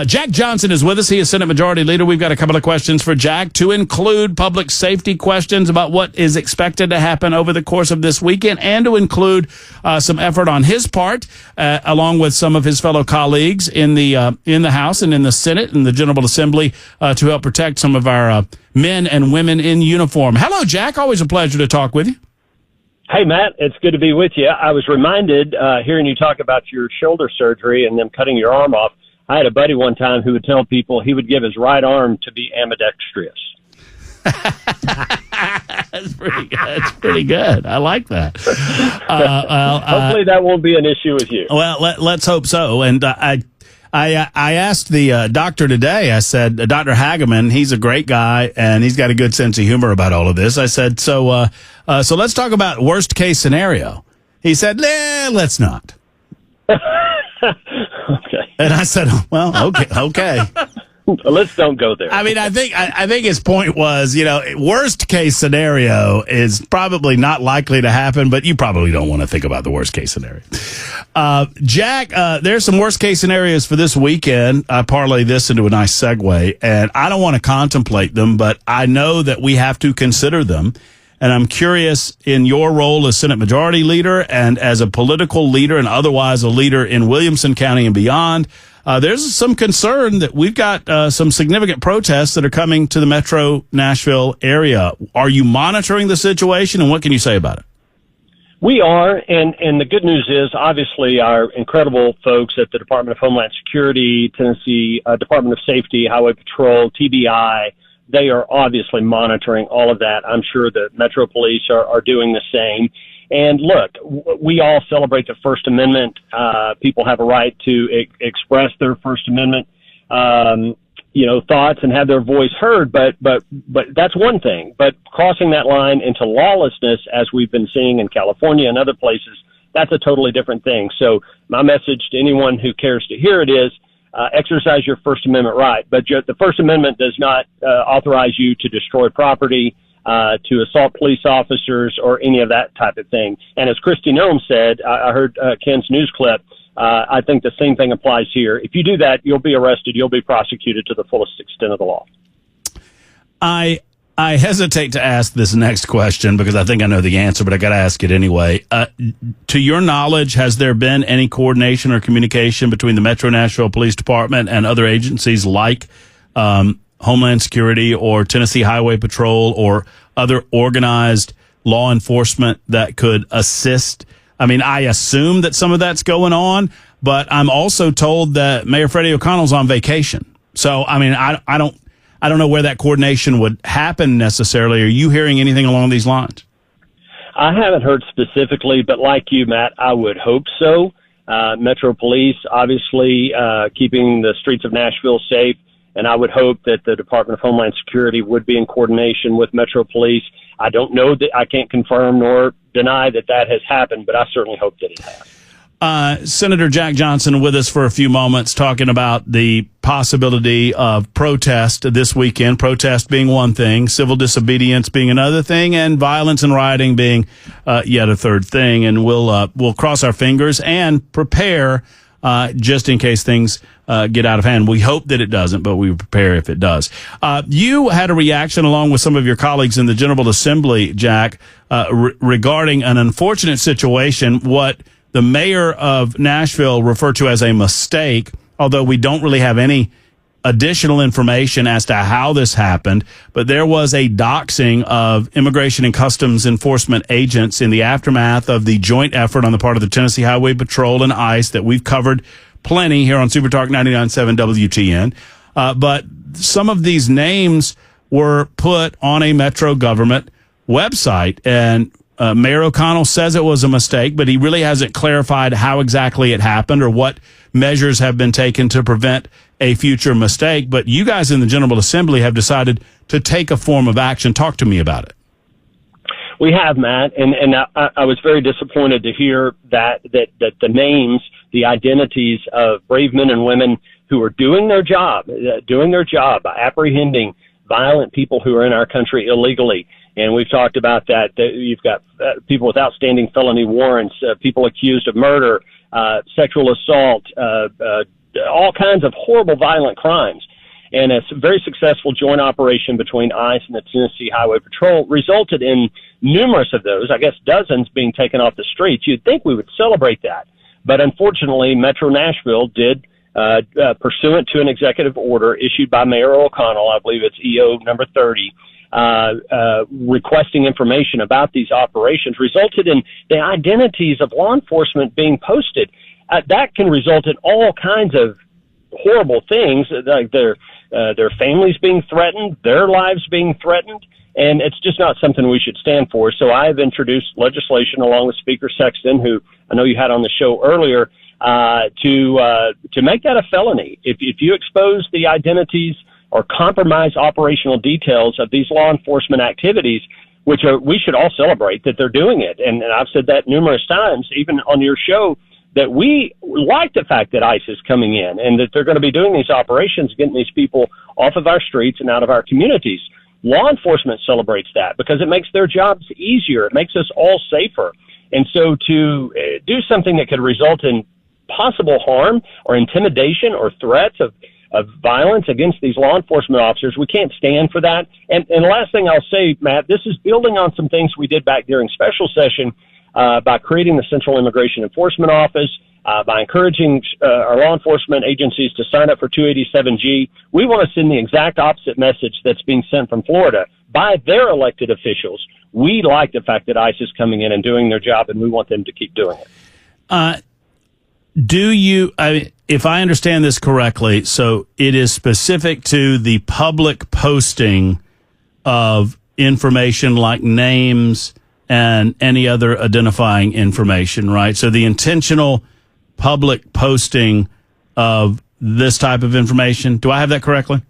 Jack Johnson is with us. He is Senate Majority Leader. We've got a couple of questions for Jack, to include public safety questions about what is expected to happen over the course of this weekend, and to include some effort on his part, along with some of his fellow colleagues in the House and in the Senate and the General Assembly, to help protect some of our men and women in uniform. Hello, Jack. Always a pleasure to talk with you. Hey, Matt, it's good to be with you. I was reminded, hearing you talk about your shoulder surgery and them cutting your arm off, I had a buddy one time who would tell people he would give his right arm to be ambidextrous. That's pretty good. That's pretty good. I like that. Hopefully that won't be an issue with you. Well, let's hope so. And I asked the doctor today, I said, Dr. Hageman, he's a great guy, and he's got a good sense of humor about all of this. I said, so let's talk about worst case scenario. He said, nah, let's not. Okay. And I said, well, okay. Let's don't go there. I mean, I think his point was, worst case scenario is probably not likely to happen, but you probably don't want to think about the worst case scenario. Jack, there's some worst case scenarios for this weekend. I parlay this into a nice segue, and I don't want to contemplate them, but I know that we have to consider them. And I'm curious, in your role as Senate Majority Leader and as a political leader and otherwise a leader in Williamson County and beyond, there's some concern that we've got some significant protests that are coming to the Metro Nashville area. Are you monitoring the situation, and what can you say about it? We are, and the good news is, obviously, our incredible folks at the Department of Homeland Security, Tennessee Department of Safety, Highway Patrol, TBI, they are obviously monitoring all of that. I'm sure the Metro Police are doing the same. And look, we all celebrate the First Amendment. People have a right to express their First Amendment, thoughts and have their voice heard. But that's one thing. But crossing that line into lawlessness, as we've been seeing in California and other places, that's a totally different thing. So my message to anyone who cares to hear it is, exercise your First Amendment right. But the First Amendment does not authorize you to destroy property, to assault police officers, or any of that type of thing. And as Kristi Noem said, I heard Ken's news clip, I think the same thing applies here. If you do that, you'll be arrested, you'll be prosecuted to the fullest extent of the law. I hesitate to ask this next question because I think I know the answer, but I got to ask it anyway. To your knowledge, has there been any coordination or communication between the Metro Nashville Police Department and other agencies like Homeland Security or Tennessee Highway Patrol or other organized law enforcement that could assist? I mean, I assume that some of that's going on, but I'm also told that Mayor Freddie O'Connell's on vacation. So, I mean, I don't know where that coordination would happen necessarily. Are you hearing anything along these lines? I haven't heard specifically, but like you, Matt, I would hope so. Metro Police, obviously, keeping the streets of Nashville safe. And I would hope that the Department of Homeland Security would be in coordination with Metro Police. I don't know that, I can't confirm nor deny that has happened, but I certainly hope that it has. Senator Jack Johnson with us for a few moments, talking about the possibility of protest this weekend, protest being one thing, civil disobedience being another thing, and violence and rioting being yet a third thing. And we'll cross our fingers and prepare just in case things get out of hand. We hope that it doesn't, but we prepare if it does. You had a reaction along with some of your colleagues in the General Assembly, Jack, regarding an unfortunate situation, what the mayor of Nashville referred to as a mistake, although we don't really have any additional information as to how this happened. But there was a doxing of Immigration and Customs Enforcement agents in the aftermath of the joint effort on the part of the Tennessee Highway Patrol and ICE that we've covered plenty here on Super Talk 99.7 WTN. But some of these names were put on a Metro government website, and Mayor O'Connell says it was a mistake, but he really hasn't clarified how exactly it happened or what measures have been taken to prevent a future mistake. But you guys in the General Assembly have decided to take a form of action. Talk to me about it. We have, Matt, and I was very disappointed to hear that the names, the identities of brave men and women who are doing their job by apprehending violent people who are in our country illegally. And we've talked about that. You've got people with outstanding felony warrants, people accused of murder, sexual assault, all kinds of horrible violent crimes. And a very successful joint operation between ICE and the Tennessee Highway Patrol resulted in numerous of those, I guess dozens, being taken off the streets. You'd think we would celebrate that. But unfortunately, Metro Nashville did, pursuant to an executive order issued by Mayor O'Connell, I believe it's EO number 30, requesting information about these operations, resulted in the identities of law enforcement being posted. That can result in all kinds of horrible things, like their families being threatened, their lives being threatened, and it's just not something we should stand for. So I've introduced legislation along with Speaker Sexton, who I know you had on the show earlier, to make that a felony. If you expose the identities or compromise operational details of these law enforcement activities, we should all celebrate that they're doing it. And I've said that numerous times, even on your show, that we like the fact that ICE is coming in and that they're going to be doing these operations, getting these people off of our streets and out of our communities. Law enforcement celebrates that because it makes their jobs easier. It makes us all safer. And so to do something that could result in possible harm or intimidation or threats of violence against these law enforcement officers, we can't stand for that. And the last thing I'll say, Matt, this is building on some things we did back during special session, by creating the Central Immigration Enforcement Office, by encouraging our law enforcement agencies to sign up for 287G. We want to send the exact opposite message that's being sent from Florida by their elected officials. We like the fact that ICE is coming in and doing their job, and we want them to keep doing it. If I understand this correctly, so it is specific to the public posting of information like names and any other identifying information, right? So the intentional public posting of this type of information. Do I have that correctly?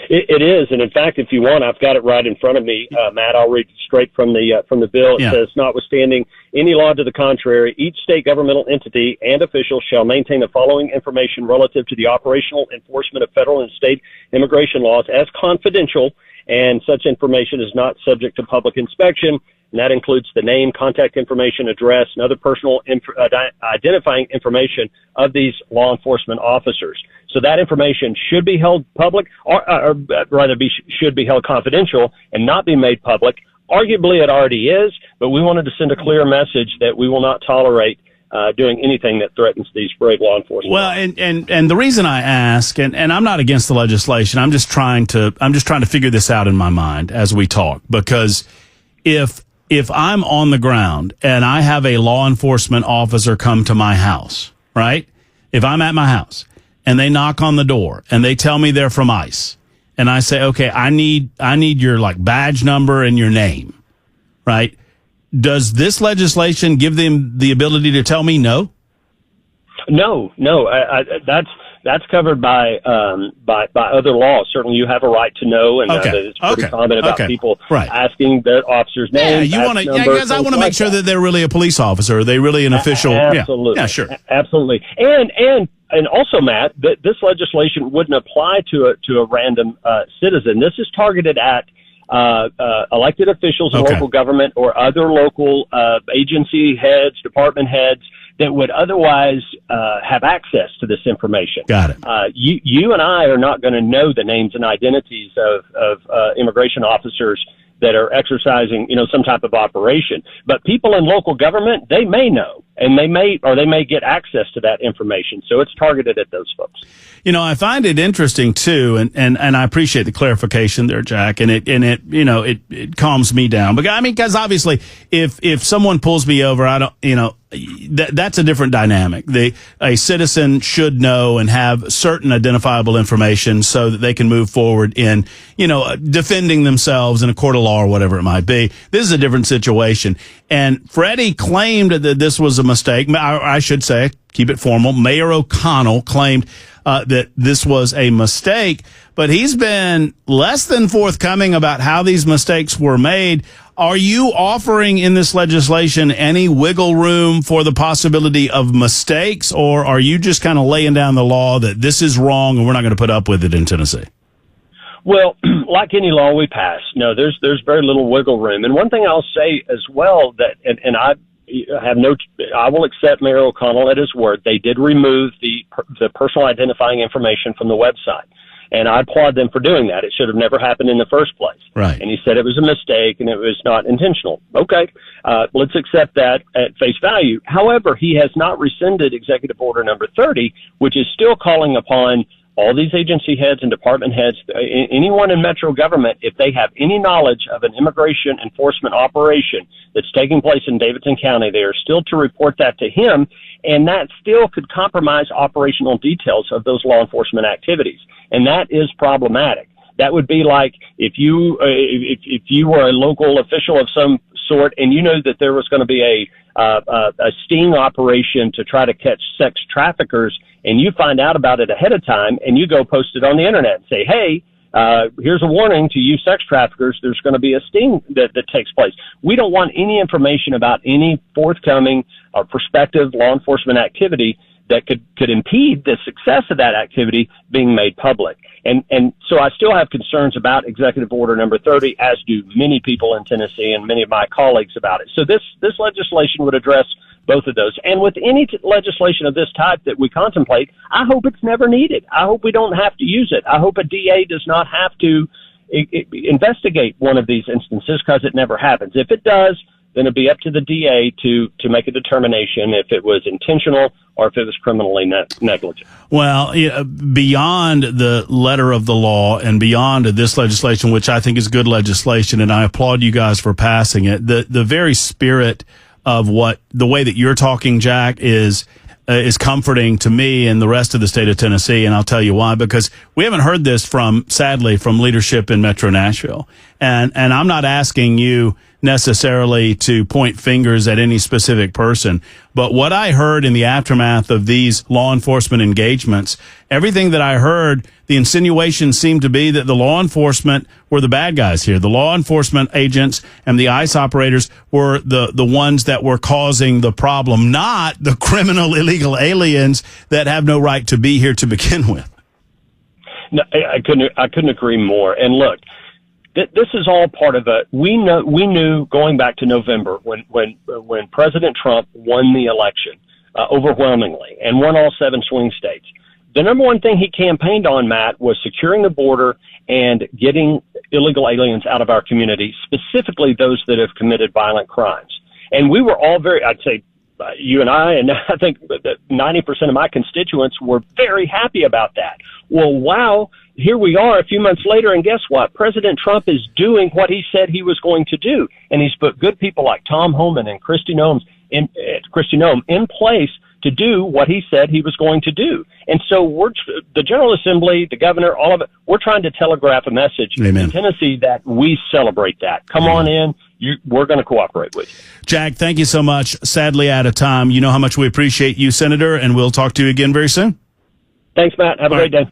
It is, and in fact, if you want, I've got it right in front of me, Matt. I'll read straight from the bill. It says, notwithstanding any law to the contrary, each state governmental entity and official shall maintain the following information relative to the operational enforcement of federal and state immigration laws as confidential, and such information is not subject to public inspection. And that includes the name, contact information, address, and other personal identifying information of these law enforcement officers. So that information should be held public, or rather should be held confidential and not be made public. Arguably, it already is, but we wanted to send a clear message that we will not tolerate doing anything that threatens these brave law enforcement. Well, and the reason I ask, and I'm not against the legislation, I'm just trying to figure this out in my mind as we talk, because if I'm on the ground and I have a law enforcement officer come to my house, right? If I'm at my house and they knock on the door and they tell me they're from ICE, and I say, okay, I need your like badge number and your name, right? Does this legislation give them the ability to tell me no? No. That's covered by other laws. Certainly, you have a right to know, and it's pretty common about people asking their officer's name. Because I want to make sure that they're really a police officer. Are they really an official? Absolutely. Yeah, sure. Absolutely. And also, Matt, this legislation wouldn't apply to a random citizen. This is targeted at elected officials in local government or other local agency heads, department heads that would otherwise have access to this information. Got it. You and I are not going to know the names and identities of immigration officers that are exercising, some type of operation. But people in local government, they may know, and they may get access to that information. So it's targeted at those folks. I find it interesting too, and I appreciate the clarification there, Jack, and it calms me down. Because obviously if someone pulls me over, I don't, that's a different dynamic. A citizen should know and have certain identifiable information so that they can move forward in, defending themselves in a court of law or whatever it might be. This is a different situation. And Freddie claimed that this was a mistake. I should say, keep it formal. Mayor O'Connell claimed that this was a mistake, but he's been less than forthcoming about how these mistakes were made. Are you offering in this legislation any wiggle room for the possibility of mistakes, or are you just kind of laying down the law that this is wrong and we're not going to put up with it in Tennessee? Well, like any law we pass, no, there's very little wiggle room. And one thing I'll say as well that, and I will accept Mayor O'Connell at his word. They did remove the personal identifying information from the website. And I applaud them for doing that. It should have never happened in the first place. Right. And he said it was a mistake and it was not intentional. Okay, let's accept that at face value. However, he has not rescinded Executive Order number 30, which is still calling upon all these agency heads and department heads, anyone in metro government, if they have any knowledge of an immigration enforcement operation that's taking place in Davidson County, they are still to report that to him, and that still could compromise operational details of those law enforcement activities, and that is problematic. That would be like if you were a local official of some sort and you knew that there was going to be a sting operation to try to catch sex traffickers, and you find out about it ahead of time and you go post it on the internet and say, hey, here's a warning to you sex traffickers, there's going to be a sting that takes place. We don't want any information about any forthcoming or prospective law enforcement activity that could impede the success of that activity being made public. And so I still have concerns about Executive Order number 30, as do many people in Tennessee and many of my colleagues about it. So this legislation would address both of those. And with any legislation of this type that we contemplate, I hope it's never needed. I hope we don't have to use it. I hope a DA does not have to investigate one of these instances, because it never happens. If it does, then it'd be up to the DA to make a determination if it was intentional or if it was criminally negligent. Well, beyond the letter of the law and beyond this legislation, which I think is good legislation, and I applaud you guys for passing it, the very spirit of the way that you're talking, Jack, is comforting to me and the rest of the state of Tennessee, and I'll tell you why. Because we haven't heard this sadly, from leadership in Metro Nashville, and I'm not asking you necessarily to point fingers at any specific person, but what I heard in the aftermath of these law enforcement engagements, everything that I heard, the insinuation seemed to be that the law enforcement were the bad guys here. The law enforcement agents and the ICE operators were the ones that were causing the problem, not the criminal illegal aliens that have no right to be here to begin with. No, I couldn't agree more. And look, this is all part of we knew going back to November when President Trump won the election overwhelmingly and won all 7 swing states. The number one thing he campaigned on, Matt, was securing the border and getting illegal aliens out of our community, specifically those that have committed violent crimes. And we were all I'd say you and I think that 90% of my constituents were very happy about that. Well, wow, here we are a few months later, and guess what? President Trump is doing what he said he was going to do, and he's put good people like Tom Homan and Kristi Noem in place to do what he said he was going to do. And so the General Assembly, the governor, all of it, we're trying to telegraph a message Amen. In Tennessee that we celebrate that. Come on in. We're going to cooperate with you. Jack, thank you so much. Sadly, out of time. You know how much we appreciate you, Senator, and we'll talk to you again very soon. Thanks, Matt. Have a great day.